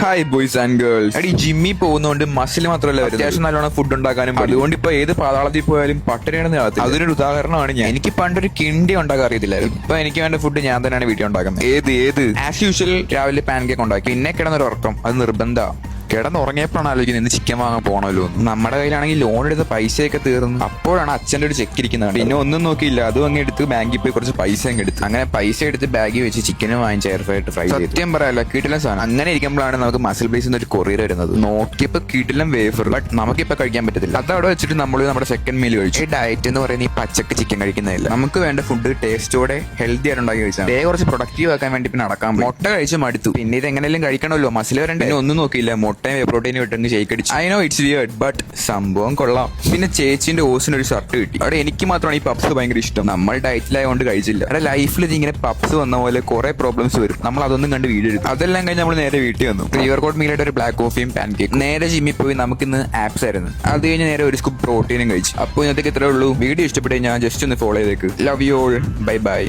Hi boys and girls. അടി ജിമ്മിൽ പോകുന്നതുകൊണ്ട് മസിൽ മാത്രമല്ല അത്യാവശ്യം നല്ലോണം ഫുഡ് ഉണ്ടാക്കാനും അതുകൊണ്ട് ഇപ്പൊ ഏത് പാതാളത്തിൽ പോയാലും പട്ടണിയാണ് അതിനൊരു ഉദാഹരണമാണ് ഞാൻ. എനിക്ക് പണ്ടൊരു കിണ്ടി ഉണ്ടാക്കാൻ അറിയത്തില്ലായിരുന്നു. ഇപ്പൊ എനിക്ക് വേണ്ട ഫുഡ് ഞാൻ തന്നെയാണ് വീട്ടിൽ ഉണ്ടാക്കുന്നത്. ഏത് ആസ് യൂഷ്വൽ രാവിലെ പാൻ കേക്ക് ഉണ്ടാക്കി, പിന്നെ കിടന്നൊരു ഉറക്കം, അത് നിർബന്ധമാണ്. കിടന്നുറങ്ങിയപ്പോഴാണ് ആലോചിക്കുന്നത് ഇന്ന് ചിക്കൻ വാങ്ങാൻ പോകണമല്ലോ. നമ്മുടെ കയ്യിലാണെങ്കിൽ ലോൺ എടുത്ത പൈസയൊക്കെ തീർന്നു. അപ്പോഴാണ് അച്ഛൻ്റെ ഒരു ചെക്ക് ഇരിക്കുന്നത്. പിന്നെ ഒന്നും നോക്കിയില്ല, അതും അങ്ങ് എടുത്ത് ബാങ്കിൽ പോയി കുറച്ച് പൈസ അങ്ങ് എടുത്തു. അങ്ങനെ പൈസ എടുത്ത് ബാഗിൽ വെച്ച് ചിക്കനും വാങ്ങിച്ച് എയർഫ്രൈഡ് ഫ്രൈ ചെയ്തു. സത്യം പറയാല്ല, കിടിലൻ സാധനം. അങ്ങനെ ഇരിക്കുമ്പോഴാണ് നമുക്ക് മസിൽ ബേസിൽ നിന്ന് ഒരു കൊറിയർ വരുന്നത്. നോക്കിയപ്പോൾ കിടിലൻ വേഫർ, ബട്ട് നമുക്കിപ്പോൾ കഴിക്കാൻ പറ്റത്തില്ല. അത് അവിടെ വെച്ചിട്ട് നമ്മൾ നമ്മുടെ സെക്കൻഡ് മീൽ കഴിച്ചു. ഈ ഡയറ്റ് എന്ന് പറയുന്നത് ഈ പച്ചക്ക് ചിക്കൻ കഴിക്കുന്നതല്ല. നമുക്ക് വേണ്ട ഫുഡ് ടേസ്റ്റോടെ ഹെൽത്തി ആയിട്ട് ഉണ്ടാക്കി കഴിച്ചാൽ ഡേ കുറച്ച് പ്രൊഡക്റ്റീവ് ആക്കാൻ വേണ്ടി പിന്നെ നടക്കാൻ മുട്ട കഴിച്ച് മടുത്തു. പിന്നെ ഇത് എങ്ങനെയും കഴിക്കണമല്ലോ, മസിൽ വരണ്ടേ. ഒന്നും നോക്കിയില്ല, മുട്ടയും പ്രോട്ടീൻ വിട്ടെങ്കിൽ ഷേക്ക് അടിച്ചു. I know it's weird, but സംഭവം കൊള്ളാം. പിന്നെ ചേച്ചിന്റെ ഓസിന് ഒരു ഷർട്ട് കിട്ടി. അവിടെ എനിക്ക് മാത്രമാണ് ഈ പപ്സ് ഭയങ്കര ഇഷ്ടം. നമ്മൾ ഡയറ്റിലായതുകൊണ്ട് കഴിച്ചില്ല. അവിടെ ലൈഫിൽ ഇങ്ങനെ പപ്സ് വന്ന പോലെ കുറെ പ്രോബ്ലംസ് വരും. നമ്മൾ അതൊന്നും കണ്ട് വീഡിയോ എടുത്തു. അതെല്ലാം കഴിഞ്ഞ് നമ്മൾ നേരെ വീട്ടിൽ വന്നു. പ്രീവർക്കൗട്ട് മീലായിട്ട് ഒരു ബ്ലാക്ക് കോഫിയും പാൻ കേക്ക്. നേരെ ജിമ്മിൽ പോയി നമുക്കിന്ന് ആപ്സ് ആയിരുന്നു. അത് കഴിഞ്ഞ് നേരെ ഒരു സ്കൂപ്പ് പ്രോട്ടീനും കഴിച്ചു. അപ്പോൾ ഇന്നത്തേക്ക് ഇത്രേ ഉള്ളൂ. വീഡിയോ ഇഷ്ടപ്പെട്ടു ഞാൻ ജസ്റ്റ് ഒന്ന് ഫോളോ ചെയ്തേക്ക്. Love you all, bye bye.